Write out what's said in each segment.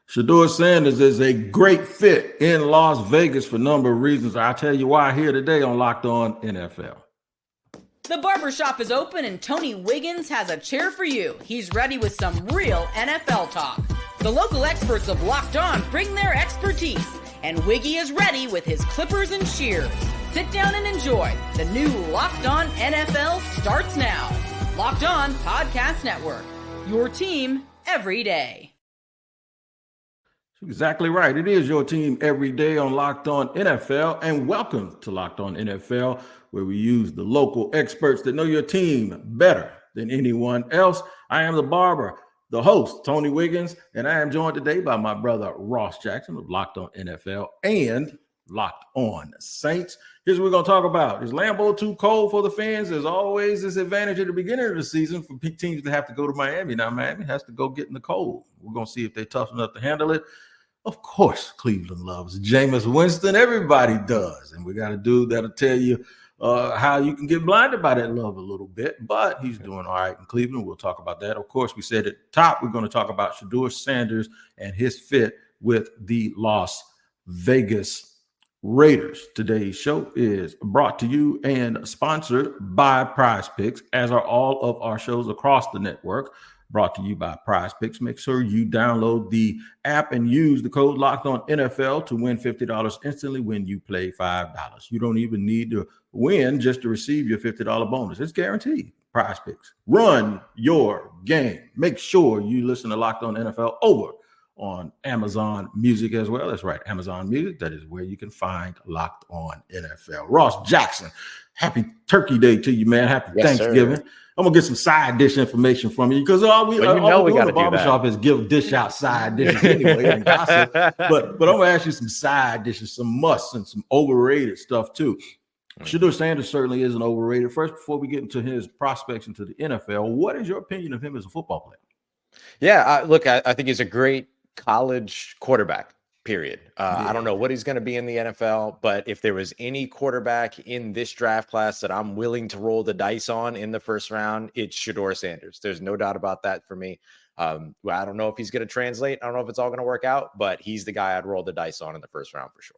Shedeur Sanders is a great fit in Las Vegas for a number of reasons. I'll tell you why here today on Locked On NFL. The barbershop is open and Tony Wiggins has a chair for you. He's ready with some real NFL talk. The local experts of Locked On bring their expertise, and Wiggy is ready with his clippers and shears. Sit down and enjoy. The new Locked On NFL starts now. Locked On Podcast Network. Your team every day. Exactly right. It is your team every day on Locked On NFL, and welcome to Locked On NFL, where we use the local experts that know your team better than anyone else. I am the barber, the host, Tony Wiggins, and I am joined today by my brother, Ross Jackson of Locked On NFL and Locked On Saints. Here's what we're going to talk about. Is Lambeau too cold for the fans? There's always this advantage at the beginning of the season for teams that have to go to Miami. Now, Miami has to go get in the cold. We're going to see if they're tough enough to handle it. Of course, Cleveland loves Jameis Winston. Everybody does. And we got a dude that'll tell you how you can get blinded by that love a little bit. But he's doing all right in Cleveland. We'll talk about that. Of course, we said at the top, we're going to talk about Shedeur Sanders and his fit with the Las Vegas Raiders. Today's show is brought to you and sponsored by Prize Picks, as are all of our shows across the network. Brought to you by Prize Picks. Make sure you download the app and use the code Locked On NFL to win $50 instantly when you play $5. You don't even need to win just to receive your $50 bonus. It's guaranteed. Prize Picks. Run your game. Make sure you listen to Locked On NFL over on Amazon Music as well. That's right, Amazon Music. That is where you can find Locked On NFL. Ross Jackson, happy Turkey Day to you, man. Happy Thanksgiving. Sir. I'm gonna get some side dish information from you because all we do in the barbershop is give dish out side dishes anyway and gossip. But I'm gonna ask you some side dishes, some musts, and some overrated stuff too. Shedeur Sanders certainly isn't overrated. First, before we get into his prospects into the NFL, what is your opinion of him as a football player? Yeah, I think he's a great college quarterback. Period. I don't know what he's going to be in the NFL, but if there was any quarterback in this draft class that I'm willing to roll the dice on in the first round, it's Shedeur Sanders. There's no doubt about that for me. I don't know if he's going to translate. I don't know if it's all going to work out, but he's the guy I'd roll the dice on in the first round for sure.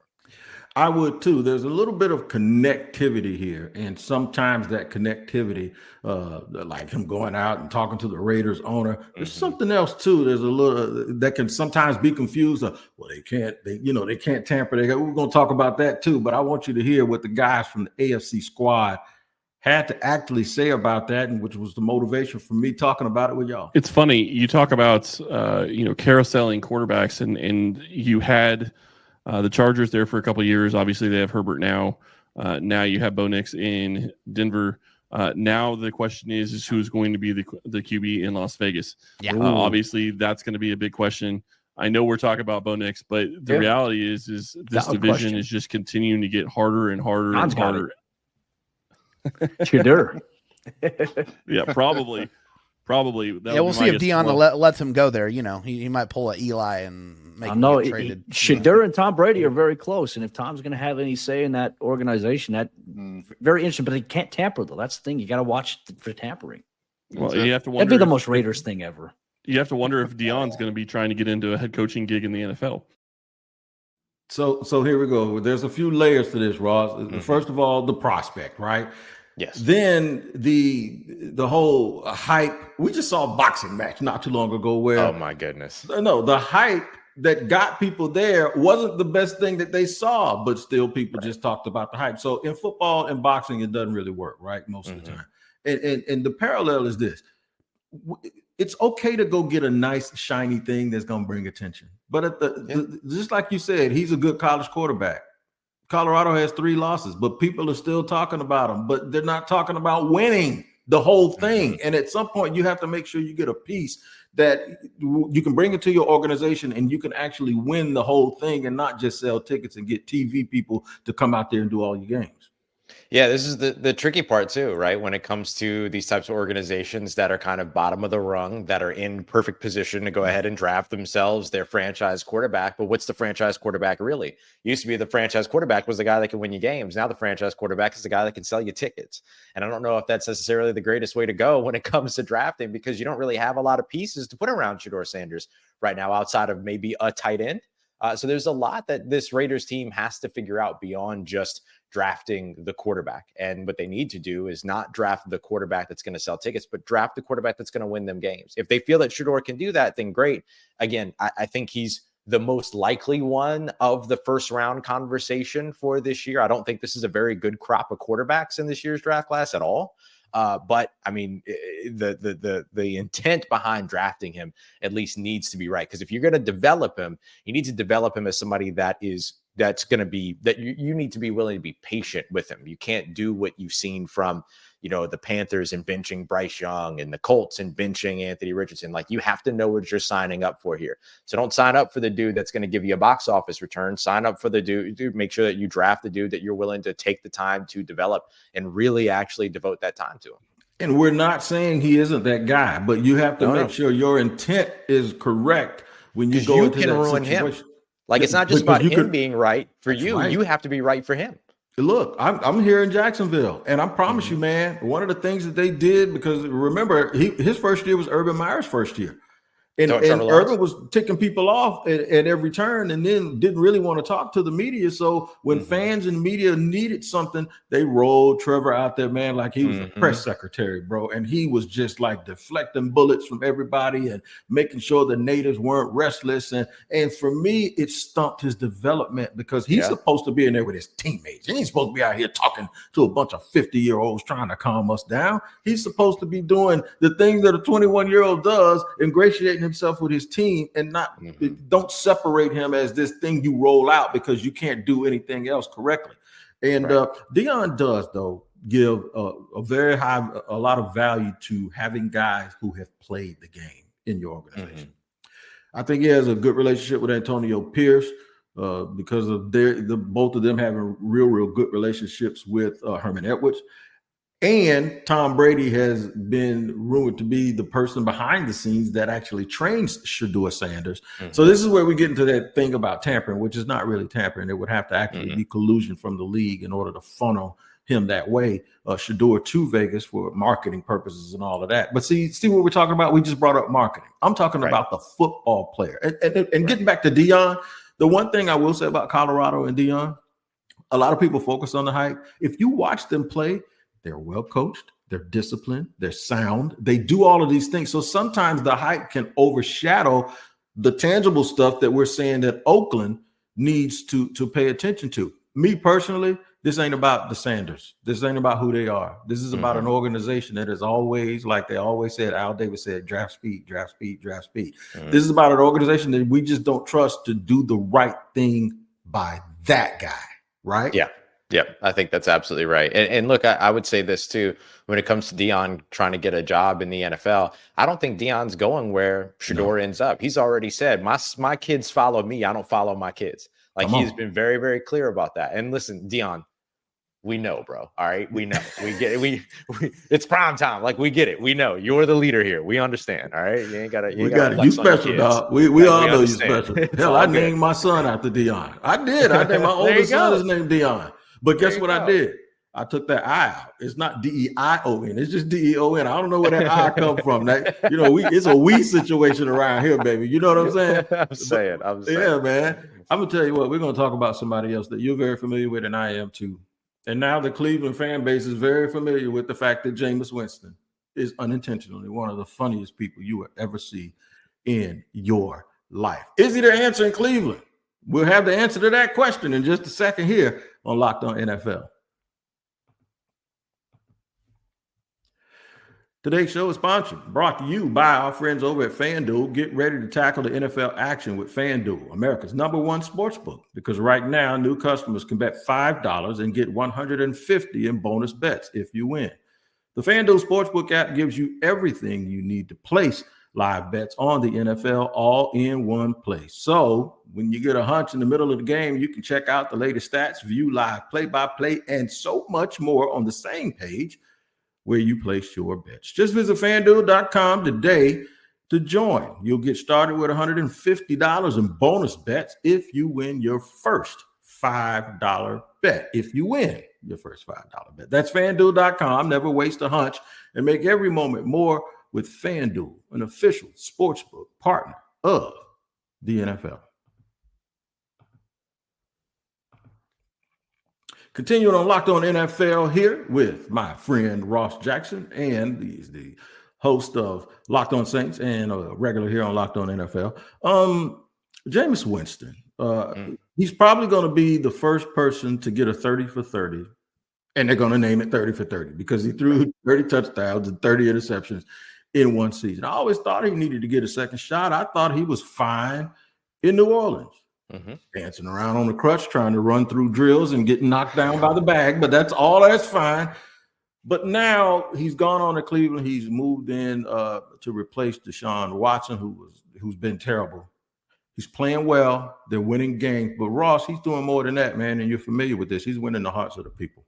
I would too. There's a little bit of connectivity here, and sometimes that connectivity, like him going out and talking to the Raiders owner, there's something else too. There's a little that can sometimes be confused. Well, they can't tamper. We're going to talk about that too. But I want you to hear what the guys from the AFC squad had to actually say about that, and which was the motivation for me talking about it with y'all. It's funny you talk about carouseling quarterbacks, and you had. The Chargers there for a couple of years. Obviously, they have Herbert now. Now you have Bo Nix in Denver. Now the question is who's going to be the QB in Las Vegas? Yeah. Obviously, that's going to be a big question. I know we're talking about Bo Nix, but the reality is this division is just continuing to get harder and harder and harder. Shedeur. Yeah, probably. We'll see if Dion lets him go there. He might pull an Eli and make him get traded. Shedeur and Tom Brady are very close, and if Tom's going to have any say in that organization, that very interesting. But he can't tamper, though. That's the thing. You got to watch for tampering. Well, you have to wonder. That'd be the most Raiders thing ever. You have to wonder if Dion's going to be trying to get into a head coaching gig in the NFL. So here we go. There's a few layers to this, Ross. First of all, the prospect, right? Yes. Then the whole hype. We just saw a boxing match not too long ago where, oh my goodness, no, the hype that got people there wasn't the best thing that they saw, but still people just talked about the hype. So in football and boxing, it doesn't really work, right? Most of the time. And the parallel is this. It's okay to go get a nice shiny thing that's going to bring attention. But just like you said, he's a good college quarterback. Colorado has 3 losses, but people are still talking about him, but they're not talking about winning the whole thing. And at some point you have to make sure you get a piece that you can bring it to your organization and you can actually win the whole thing and not just sell tickets and get TV people to come out there and do all your games. Yeah, this is the tricky part too, right? When it comes to these types of organizations that are kind of bottom of the rung, that are in perfect position to go ahead and draft themselves their franchise quarterback. But what's the franchise quarterback really? Used to be the franchise quarterback was the guy that can win you games. Now the franchise quarterback is the guy that can sell you tickets. And I don't know if that's necessarily the greatest way to go when it comes to drafting, because you don't really have a lot of pieces to put around Shedeur Sanders right now outside of maybe a tight end. So there's a lot that this Raiders team has to figure out beyond just drafting the quarterback. And what they need to do is not draft the quarterback that's going to sell tickets, but draft the quarterback that's going to win them games. If they feel that Shedeur can do that, then great. Again, I think he's the most likely one of the first round conversation for this year. I don't think this is a very good crop of quarterbacks in this year's draft class at all. But I mean, the intent behind drafting him at least needs to be right. Because if you're going to develop him, you need to develop him as somebody that's going to be that you need to be willing to be patient with him. You can't do what you've seen from, the Panthers and benching Bryce Young and the Colts and benching Anthony Richardson. Like, you have to know what you're signing up for here. So don't sign up for the dude that's going to give you a box office return. Sign up for the dude. Make sure that you draft the dude that you're willing to take the time to develop and really actually devote that time to him. And we're not saying he isn't that guy, but you have to make sure your intent is correct when you go into that ruin situation. Him. Like, it's not just about him being right for you. Right. You have to be right for him. Look, I'm here in Jacksonville, and I promise you, man, one of the things that they did, because remember, his first year was Urban Meyer's first year. And Urban was ticking people off at every turn, and then didn't really want to talk to the media. So when fans and media needed something, they rolled Trevor out there, man, like he was a press secretary, bro. And he was just like deflecting bullets from everybody and making sure the natives weren't restless. And for me, it stumped his development, because he's supposed to be in there with his teammates. He ain't supposed to be out here talking to a bunch of 50-year-olds trying to calm us down. He's supposed to be doing the things that a 21-year-old does, ingratiating himself with his team, and not don't separate him as this thing you roll out because you can't do anything else correctly. And Deion does, though, give a lot of value to having guys who have played the game in your organization. I think he has a good relationship with Antonio Pierce because of both of them having real good relationships with Herman Edwards. And Tom Brady has been rumored to be the person behind the scenes that actually trains Shedeur Sanders. So this is where we get into that thing about tampering, which is not really tampering. It would have to actually be collusion from the league in order to funnel him that way, Shedeur to Vegas for marketing purposes and all of that. But see what we're talking about? We just brought up marketing. I'm talking about the football player. And getting back to Deion, the one thing I will say about Colorado and Deion, a lot of people focus on the hype. If you watch them play, they're well coached, they're disciplined, they're sound, they do all of these things. So sometimes the hype can overshadow the tangible stuff that we're saying that Oakland needs to pay attention to. Me personally, this ain't about the Sanders. This ain't about who they are. This is about an organization that is always, like they always said, Al Davis said, draft speed, draft speed, draft speed. This is about an organization that we just don't trust to do the right thing by that guy, right? Yeah, I think that's absolutely right. And look, I would say this too, when it comes to Deion trying to get a job in the NFL, I don't think Deion's going where Shedeur ends up. He's already said, my kids follow me. I don't follow my kids. Like, he's been very, very clear about that. And listen, Deion, we know, bro. All right. We know. We get it. We it's prime time. Like, we get it. We know you're the leader here. We understand. All right. You ain't gotta. You special, dog. We all know you special. Hell, I named my son after Deion. I did. I named my oldest son is named Deion. But guess what I did? I took that I out. It's not D-E-I-O-N. It's just D-E-O-N. I don't know where that I come from. That, it's a we situation around here, baby. You know what I'm saying? I'm saying. Yeah, man. I'm going to tell you what. We're going to talk about somebody else that you're very familiar with, and I am too. And now the Cleveland fan base is very familiar with the fact that Jameis Winston is unintentionally one of the funniest people you will ever see in your life. Is he the answer in Cleveland? We'll have the answer to that question in just a second here on Locked On NFL. Today's show is brought to you by our friends over at FanDuel. Get ready to tackle the NFL action with FanDuel, America's #1 sportsbook, because right now new customers can bet $5 and get $150 in bonus bets if you win. The FanDuel Sportsbook app gives you everything you need to place live bets on the NFL all in one place. So when you get a hunch in the middle of the game, you can check out the latest stats, view live play-by-play, and so much more on the same page where you place your bets. Just visit FanDuel.com today to join. You'll get started with $150 in bonus bets if you win your first $5 bet. If you win your first $5 bet. That's FanDuel.com. Never waste a hunch and make every moment more with FanDuel, an official sportsbook partner of the NFL. Continuing on Locked On NFL here with my friend Ross Jackson, and he's the host of Locked On Saints and a regular here on Locked On NFL. Jameis Winston, he's probably going to be the first person to get a 30 for 30, and they're going to name it 30 for 30 because he threw 30 touchdowns and 30 interceptions in one season. I always thought he needed to get a second shot. I thought he was fine in New Orleans. Dancing around on the crutch, trying to run through drills and getting knocked down by the bag, but that's fine. But now he's gone on to Cleveland. He's moved in to replace Deshaun Watson, who's been terrible. He's playing well. They're winning games. But Ross, he's doing more than that, man, and you're familiar with this. He's winning the hearts of the people.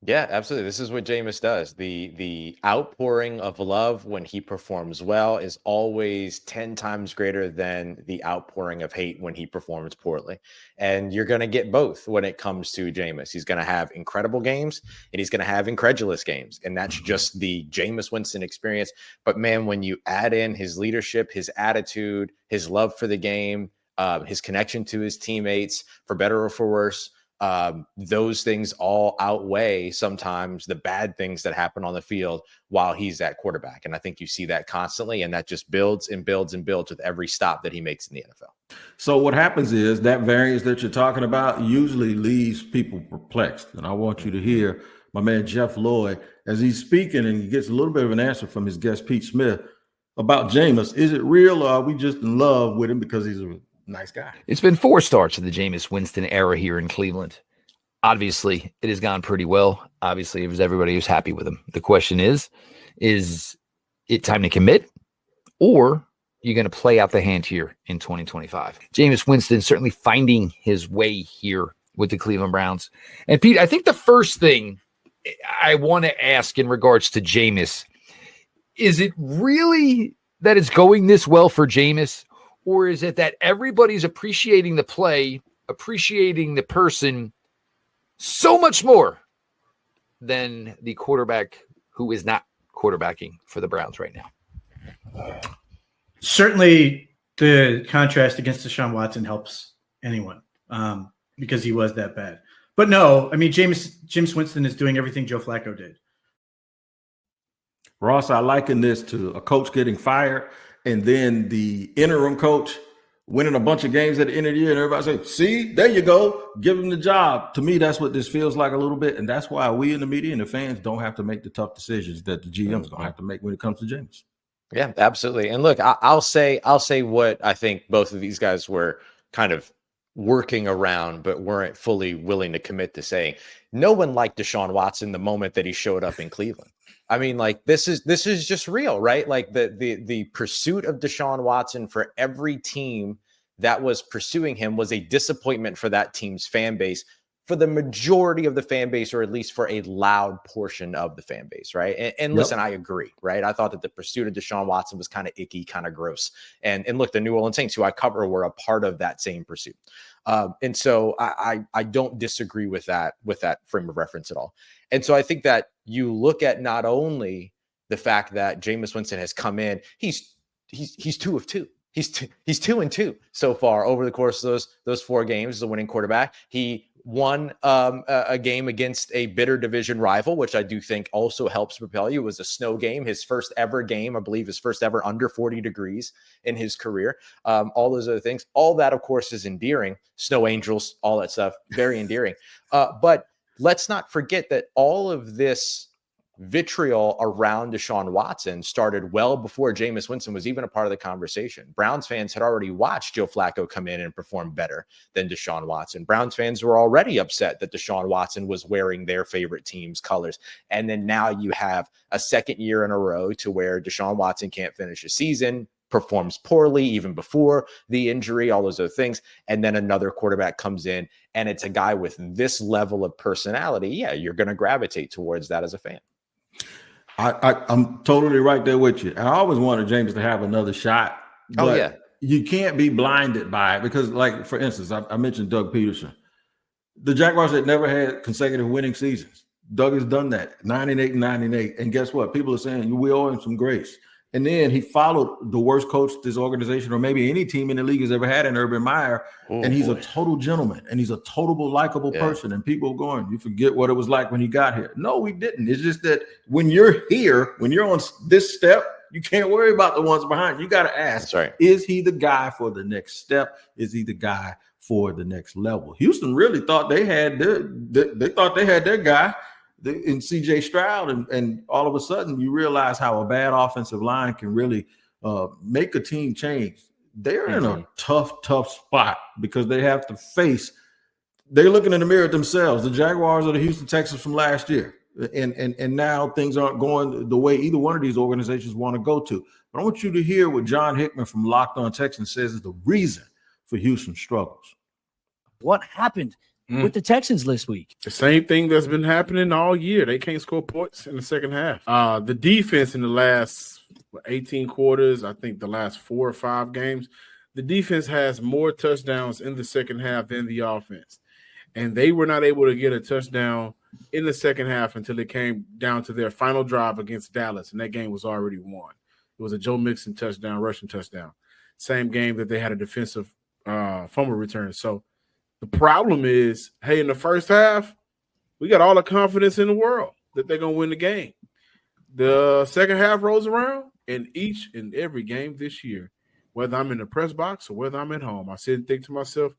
Yeah, absolutely. This is what Jameis does. The outpouring of love when he performs well is always 10 times greater than the outpouring of hate when he performs poorly. And you're going to get both when it comes to Jameis. He's going to have incredible games and he's going to have incredulous games. And that's just the Jameis Winston experience. But man, when you add in his leadership, his attitude, his love for the game, his connection to his teammates, for better or for worse, those things all outweigh sometimes the bad things that happen on the field while he's at quarterback. And I think you see that constantly, and that just builds and builds and builds with every stop that he makes in the NFL. So what happens is that variance that you're talking about usually leaves people perplexed. And I want you to hear my man Jeff Lloyd as he's speaking, and he gets a little bit of an answer from his guest Pete Smith about Jameis. Is it real, or are we just in love with him because he's a nice guy? It's been 4 starts of the Jameis Winston era here in Cleveland. Obviously, it has gone pretty well. Obviously, it was everybody who's happy with him. The question is it time to commit, or you're going to play out the hand here in 2025? Jameis Winston certainly finding his way here with the Cleveland Browns. And Pete, I think the first thing I want to ask in regards to Jameis, is it really that it's going this well for Jameis? Or is it that everybody's appreciating the play, appreciating the person so much more than the quarterback who is not quarterbacking for the Browns right now? Certainly the contrast against Deshaun Watson helps anyone because he was that bad. But no, I mean, Jameis Winston is doing everything Joe Flacco did. Ross, I liken this to a coach getting fired and then the interim coach winning a bunch of games at the end of the year, and everybody say, see, there you go, give him the job. To me, that's what this feels like a little bit, and that's why we in the media and the fans don't have to make the tough decisions that the GM's going to have to make when it comes to James. Yeah, absolutely. And look, I'll say what I think both of these guys were kind of working around, but weren't fully willing to commit to saying. No one liked Deshaun Watson the moment that he showed up in Cleveland. I mean, like, this is just real, right? Like the pursuit of Deshaun Watson for every team that was pursuing him was a disappointment for that team's fan base, for the majority of the fan base, or at least for a loud portion of the fan base, right? And listen, I agree, right? I thought that the pursuit of Deshaun Watson was kind of icky, kind of gross. And look, the New Orleans Saints, who I cover, were a part of that same pursuit. And so I don't disagree with that frame of reference at all. And so I think that you look at not only the fact that Jameis Winston has come in, he's 2 of 2. He's 2-2 so far over the course of those 4 games as a winning quarterback. He won a game against a bitter division rival, which I do think also helps propel you. It was a snow game, his first ever game, I believe his first ever under 40 degrees in his career. All those other things, all that, of course, is endearing. Snow angels, all that stuff, very endearing. But let's not forget that all of this vitriol around Deshaun Watson started well before Jameis Winston was even a part of the conversation. Browns fans had already watched Joe Flacco come in and perform better than Deshaun Watson. Browns fans were already upset that Deshaun Watson was wearing their favorite team's colors. And then now you have a second year in a row to where Deshaun Watson can't finish a season. performs poorly even before the injury, all those other things. And then another quarterback comes in and it's a guy with this level of personality. Yeah, you're going to gravitate towards that as a fan. I'm totally right there with you. I always wanted James to have another shot. But you can't be blinded by it because, like, for instance, I mentioned Doug Peterson. The Jaguars had never had consecutive winning seasons. Doug has done that, 9-8 and 9-8. And guess what? People are saying we owe him some grace. And then he followed the worst coach this organization or maybe any team in the league has ever had in Urban Meyer. And he's a total gentleman and he's a total likable person. And people are going, you forget what it was like when he got here. No, we didn't. It's just that when you're here, when you're on this step, you can't worry about the ones behind. You got to ask, is he the guy for the next step? Is he the guy for the next level? Houston really thought they had their guy in C.J. Stroud, and all of a sudden you realize how a bad offensive line can really make a team change. They're in a tough spot because they have to face. They're looking in the mirror at themselves. The Jaguars are the Houston Texans from last year. And now things aren't going the way either one of these organizations want to go to. But I want you to hear what John Hickman from Locked On Texans says is the reason for Houston's struggles. What happened with the Texans this week? The same thing that's been happening all year. They can't score points in the second half. The defense in the last 18 quarters, I think the last 4 or 5 games, the defense has more touchdowns in the second half than the offense. And they were not able to get a touchdown in the second half until it came down to their final drive against Dallas, and that game was already won. It was a Joe Mixon touchdown, rushing touchdown. Same game that they had a defensive fumble return. So the problem is, hey, in the first half, we got all the confidence in the world that they're going to win the game. The second half rolls around, and each and every game this year, whether I'm in the press box or whether I'm at home, I sit and think to myself,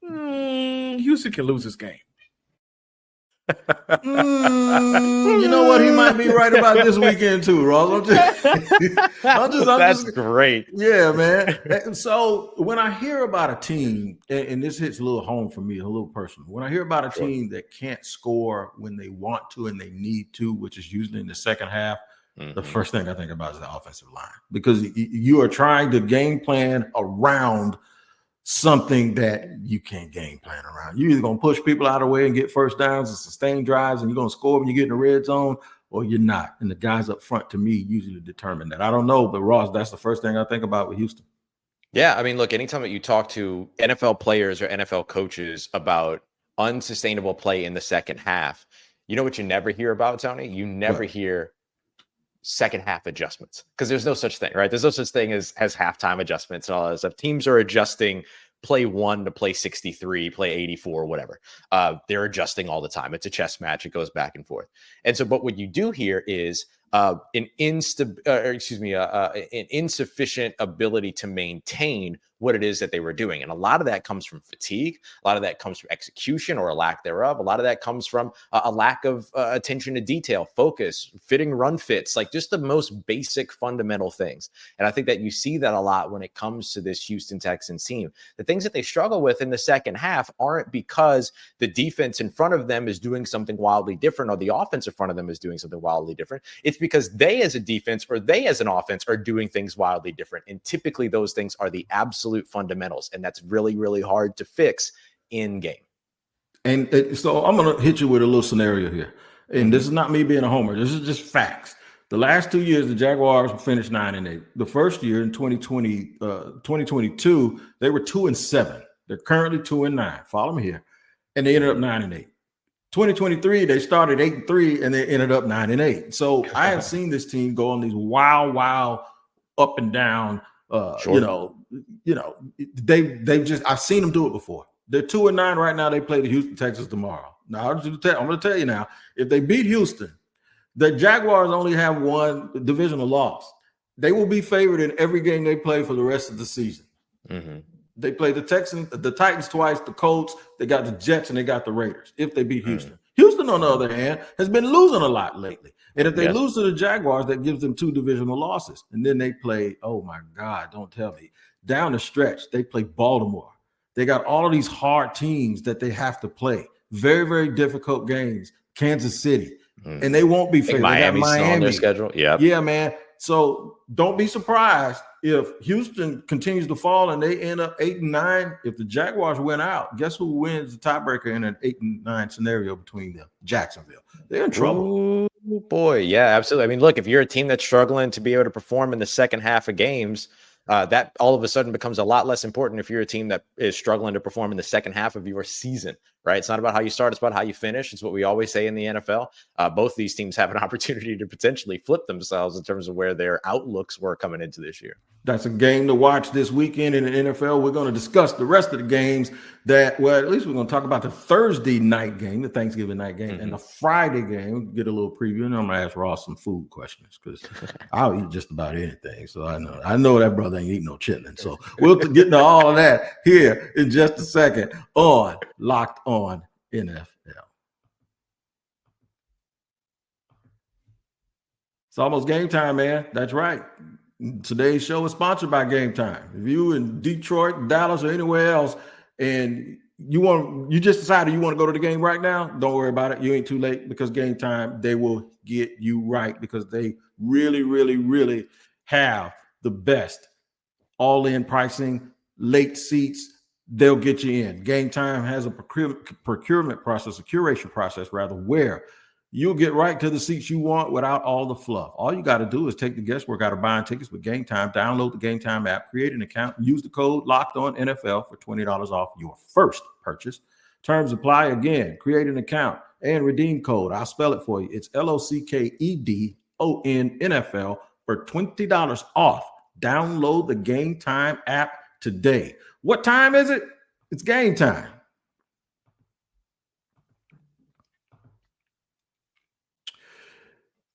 Houston can lose this game. You know what? He might be right about this weekend too, Ross. That's great. Yeah, man. And so when I hear about a team, and this hits a little home for me, a little personal. When I hear about a team that can't score when they want to and they need to, which is usually in the second half, the first thing I think about is the offensive line, because you are trying to game plan around something that you can't game plan around. You're either going to push people out of the way and get first downs and sustain drives, and you're going to score when you get in the red zone, or you're not. And the guys up front, to me, usually determine that. I don't know, but Ross, that's the first thing I think about with Houston. Yeah, I mean, look, anytime that you talk to NFL players or NFL coaches about unsustainable play in the second half, you know what you never hear about, Tony? You never hear second half adjustments, because there's no such thing, right? There's no such thing as halftime adjustments and all that stuff. Teams are adjusting play 1 to play 63, play 84, whatever. They're adjusting all the time. It's a chess match. It goes back and forth. And so, but what you do here is an insufficient ability to maintain what it is that they were doing. And a lot of that comes from fatigue. A lot of that comes from execution or a lack thereof. A lot of that comes from a lack of attention to detail, focus, fitting run fits, like just the most basic fundamental things. And I think that you see that a lot when it comes to this Houston Texans team. The things that they struggle with in the second half aren't because the defense in front of them is doing something wildly different or the offense in front of them is doing something wildly different. It's because they as a defense or they as an offense are doing things wildly different. And typically those things are the absolute fundamentals. And that's really, really hard to fix in game. And so I'm going to hit you with a little scenario here. And this is not me being a homer. This is just facts. The last 2 years, the Jaguars finished 9-8. The first year in 2022, they were 2-7. They're currently 2-9. Follow me here. And they ended up 9-8. 2023, they started 8-3 and they ended up 9-8. So I have seen this team go on these wild up and down. They've just, I've seen them do it before. They're 2-9 right now. They play the Houston Texans tomorrow. Now I'm going to tell you now, if they beat Houston, the Jaguars only have one divisional loss. They will be favored in every game they play for the rest of the season. They play the Titans twice, the Colts, they got the Jets, and they got the Raiders if they beat Houston. Houston, on the other hand, has been losing a lot lately. And if they lose to the Jaguars, that gives them 2 divisional losses. And then they play, oh my God, don't tell me, down the stretch, they play Baltimore. They got all of these hard teams that they have to play. Very, very difficult games. Kansas City. And they won't be favored. Miami's on their schedule. Yeah, man. So don't be surprised if Houston continues to fall and they end up 8-9, if the Jaguars win out, guess who wins the tiebreaker in an 8-9 scenario between them? Jacksonville. They're in trouble. Ooh, boy, yeah, absolutely. I mean, look, if you're a team that's struggling to be able to perform in the second half of games, that all of a sudden becomes a lot less important if you're a team that is struggling to perform in the second half of your season, right? It's not about how you start, it's about how you finish. It's what we always say in the NFL. Both these teams have an opportunity to potentially flip themselves in terms of where their outlooks were coming into this year. That's a game to watch this weekend in the NFL. We're going to discuss the rest of the games at least we're going to talk about the Thursday night game, the Thanksgiving night game, and the Friday game. We'll get a little preview, and I'm going to ask Ross some food questions because I'll eat just about anything. So I know that brother ain't eating no chitlin. So we'll get into all of that here in just a second on Locked On NFL. It's almost game time, man. That's right. Today's show is sponsored by Game Time. If you in Detroit, Dallas, or anywhere else, and you just decided you want to go to the game right now, don't worry about it. You ain't too late because Game Time, they will get you right because they really, really, really have the best all-in pricing, late seats. They'll get you in. Game Time has a procurement process, a curation process rather, where you'll get right to the seats you want without all the fluff. All you got to do is take the guesswork out of buying tickets with Game Time. Download the Game Time app, create an account, use the code LOCKEDONNFL for $20 off your first purchase. Terms apply. Again, create an account and redeem code. I'll spell it for you. It's LOCKEDONNFL for $20 off. Download the Game Time app today. What time is it? It's game time.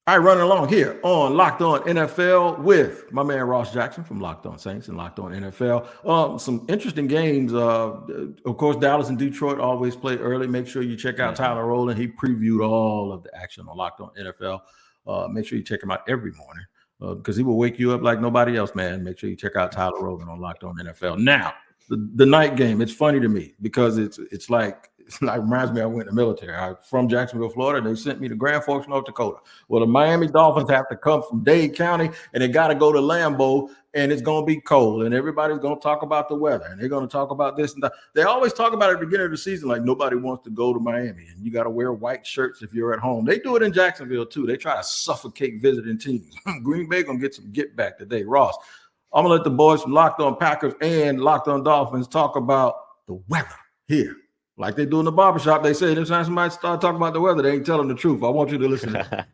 All right, running along here on Locked On NFL with my man Ross Jackson from Locked On Saints and Locked On NFL. Some interesting games. Of course, Dallas and Detroit always play early. Make sure you check out Tyler Rowland. He previewed all of the action on Locked On NFL. Make sure you check him out every morning because he will wake you up like nobody else, man. Make sure you check out Tyler Rowland on Locked On NFL. Now, the night game, it's funny to me because it's like reminds me I went in the military. I'm from Jacksonville, Florida. They sent me to Grand Forks, North Dakota. Well, the Miami Dolphins have to come from Dade County, and they got to go to Lambeau, and it's going to be cold, and everybody's going to talk about the weather, and they're going to talk about this and that. They always talk about it at the beginning of the season like nobody wants to go to Miami, and you got to wear white shirts if you're at home. They do it in Jacksonville, too. They try to suffocate visiting teams. Green Bay going to get some get back today. Ross, I'm going to let the boys from Locked On Packers and Locked On Dolphins talk about the weather here. Like they do in the barbershop, they say anytime somebody start talking about the weather, they ain't telling the truth. I want you to listen to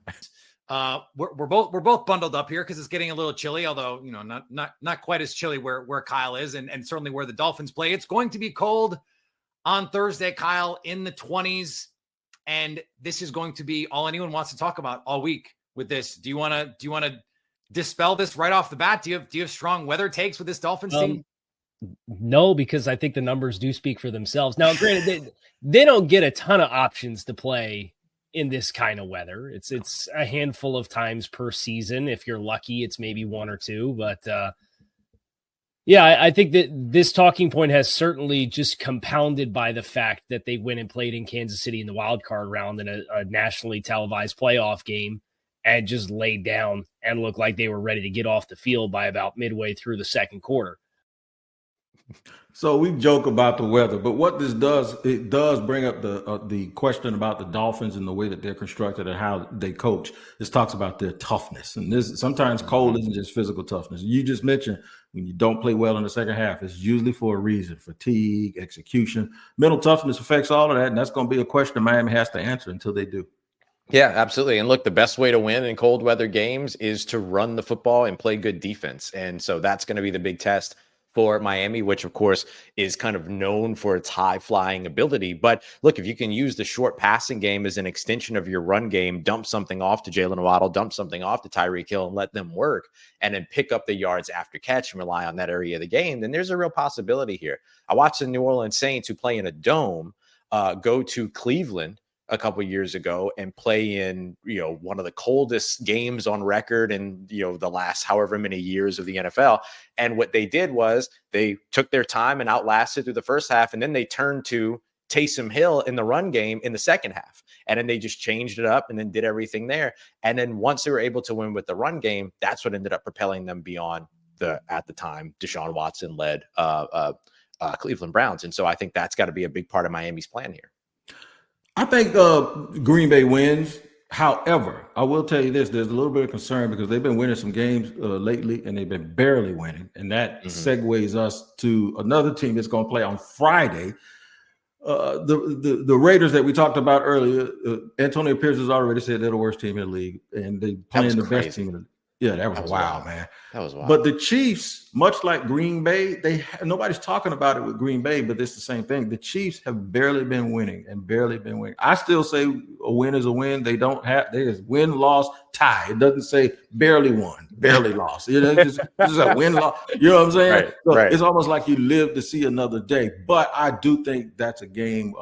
that. We're both bundled up here because it's getting a little chilly, although not quite as chilly where Kyle is, and certainly where the Dolphins play. It's going to be cold on Thursday, Kyle, in the 20s, and this is going to be all anyone wants to talk about all week with this. Do you want to dispel this right off the bat? Do you have strong weather takes with this Dolphins team? No, because I think the numbers do speak for themselves. Now, granted, they don't get a ton of options to play in this kind of weather. It's a handful of times per season. If you're lucky, it's maybe one or two. But I think that this talking point has certainly just compounded by the fact that they went and played in Kansas City in the wild card round in a nationally televised playoff game and just laid down and looked like they were ready to get off the field by about midway through the second quarter. So we joke about the weather, but what this does, it does bring up the question about the Dolphins and the way that they're constructed and how they coach. This talks about their toughness, and this sometimes cold isn't just physical toughness. You just mentioned when you don't play well in the second half, it's usually for a reason: fatigue, execution, mental toughness affects all of that, and that's going to be a question Miami has to answer until they do. Yeah, absolutely. And look, the best way to win in cold weather games is to run the football and play good defense, and so that's going to be the big test for Miami, which of course is kind of known for its high flying ability. But look, if you can use the short passing game as an extension of your run game, dump something off to Jalen Waddle, dump something off to Tyreek Hill and let them work, and then pick up the yards after catch and rely on that area of the game, then there's a real possibility here. I watched the New Orleans Saints, who play in a dome, go to Cleveland a couple of years ago and play in, one of the coldest games on record in, the last however many years of the NFL. And what they did was they took their time and outlasted through the first half. And then they turned to Taysom Hill in the run game in the second half. And then they just changed it up and then did everything there. And then once they were able to win with the run game, that's what ended up propelling them beyond at the time Deshaun Watson led Cleveland Browns. And so I think that's got to be a big part of Miami's plan here. I think Green Bay wins. However, I will tell you this: there's a little bit of concern because they've been winning some games lately, and they've been barely winning, and that segues us to another team that's going to play on Friday. The Raiders that we talked about earlier. Antonio Pierce has already said they're the worst team in the league, and they playing the best team in the league. Yeah, that was wild, man. That was wild. But the Chiefs, much like Green Bay, nobody's talking about it with Green Bay, but it's the same thing. The Chiefs have barely been winning. I still say a win is a win. There's win, loss, tie. It doesn't say barely won, barely lost. It's just a win, loss. You know what I'm saying? Right. It's almost like you live to see another day. But I do think that's a game.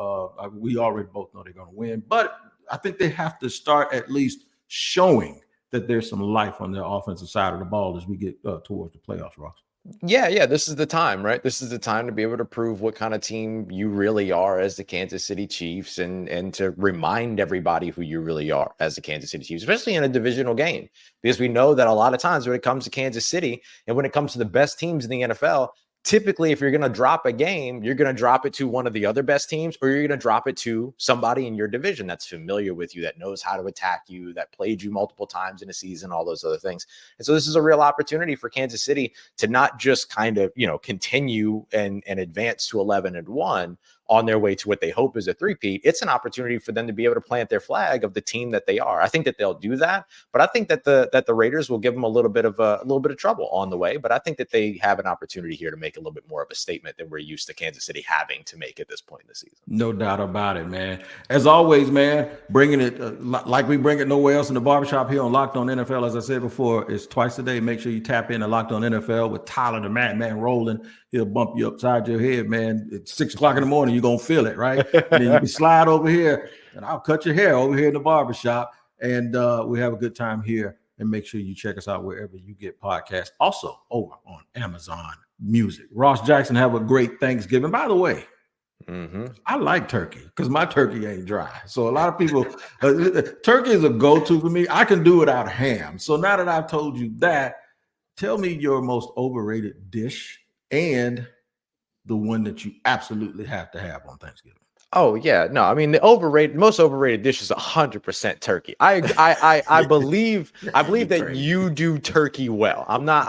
We already both know they're going to win. But I think they have to start at least showing that there's some life on their offensive side of the ball as we get towards the playoffs, Ross. Yeah. This is the time, right? This is the time to be able to prove what kind of team you really are as the Kansas City Chiefs and to remind everybody who you really are as the Kansas City Chiefs, especially in a divisional game, because we know that a lot of times when it comes to Kansas City and when it comes to the best teams in the NFL, typically, if you're going to drop a game, you're going to drop it to one of the other best teams, or you're going to drop it to somebody in your division that's familiar with you, that knows how to attack you, that played you multiple times in a season, all those other things. And so this is a real opportunity for Kansas City to not just kind of, continue and advance to 11-1 on their way to what they hope is a three-peat. It's an opportunity for them to be able to plant their flag of the team that they are. I think that they'll do that, but I think that the Raiders will give them a little bit of trouble on the way. But I think that they have an opportunity here to make a little bit more of a statement than we're used to Kansas City having to make at this point in the season. No doubt about it, man. As always, man, bringing it like we bring it nowhere else in the barbershop here on Locked On NFL. As I said before, it's twice a day. Make sure you tap in to Locked On NFL with Tyler the Madman rolling. He'll bump you upside your head, man. It's 6 o'clock in the morning. You're going to feel it, right? And then you can slide over here, and I'll cut your hair over here in the barbershop. And we have a good time here. And make sure you check us out wherever you get podcasts. Also over on Amazon Music. Ross Jackson, have a great Thanksgiving. By the way, I like turkey because my turkey ain't dry. So a lot of people, turkey is a go-to for me. I can do without ham. So now that I've told you that, tell me your most overrated dish and the one that you absolutely have to have on Thanksgiving. Oh yeah, no, I mean the most overrated dish is 100% turkey. I believe that you do turkey well. I'm not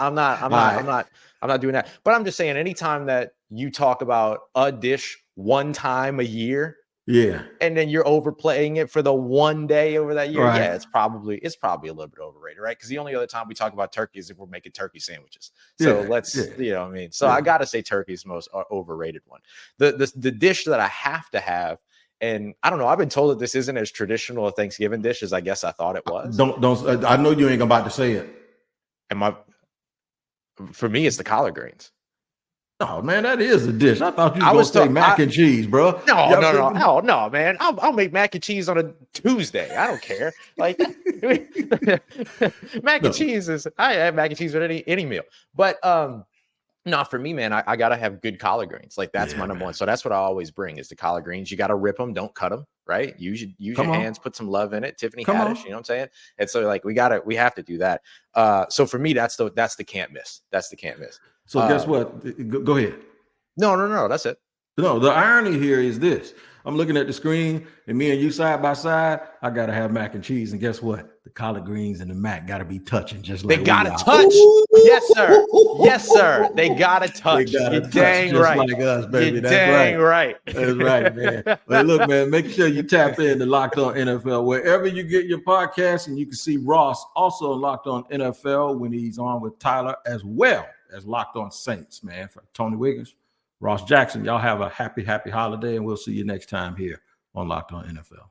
doing that. But I'm just saying, anytime that you talk about a dish one time a year, yeah, and then you're overplaying it for the one day over that year, right. Yeah, it's probably a little bit overrated, right? Because the only other time we talk about turkey is if we're making turkey sandwiches. So you know what I mean? So I gotta say turkey is the most overrated one. The dish that I have to have, and I don't know, I've been told that this isn't as traditional a Thanksgiving dish as I guess I thought it was. Don't I know you ain't about to say it. For me, it's the collard greens. Oh man, that is a dish. I thought you was going to say mac and cheese, bro. No, man. I'll make mac and cheese on a Tuesday. I don't care. Like mac and cheese is. I have mac and cheese with any meal. But no, for me, man, I gotta have good collard greens. Like that's my number one. So that's what I always bring is the collard greens. You gotta rip them, don't cut them. Right? Use your hands, put some love in it. Tiffany Haddish, you know what I'm saying? And so like we have to do that. So for me, that's the can't miss. That's the can't miss. So guess what? Go ahead. No, that's it. No, the irony here is this. I'm looking at the screen, and me and you side by side. I gotta have mac and cheese, and guess what? The collard greens and the mac gotta be touching, just like they gotta touch. Yes, sir. Yes, sir. They gotta touch. You're dang right. Like us, baby. You're That's dang right. That's right, man. But look, man, make sure you tap in to Locked On NFL wherever you get your podcast, and you can see Ross also Locked On NFL when he's on with Tyler, as well as Locked On Saints, man. For Tony Wiggins, Ross Jackson, y'all have a happy holiday, and we'll see you next time here on Locked On NFL.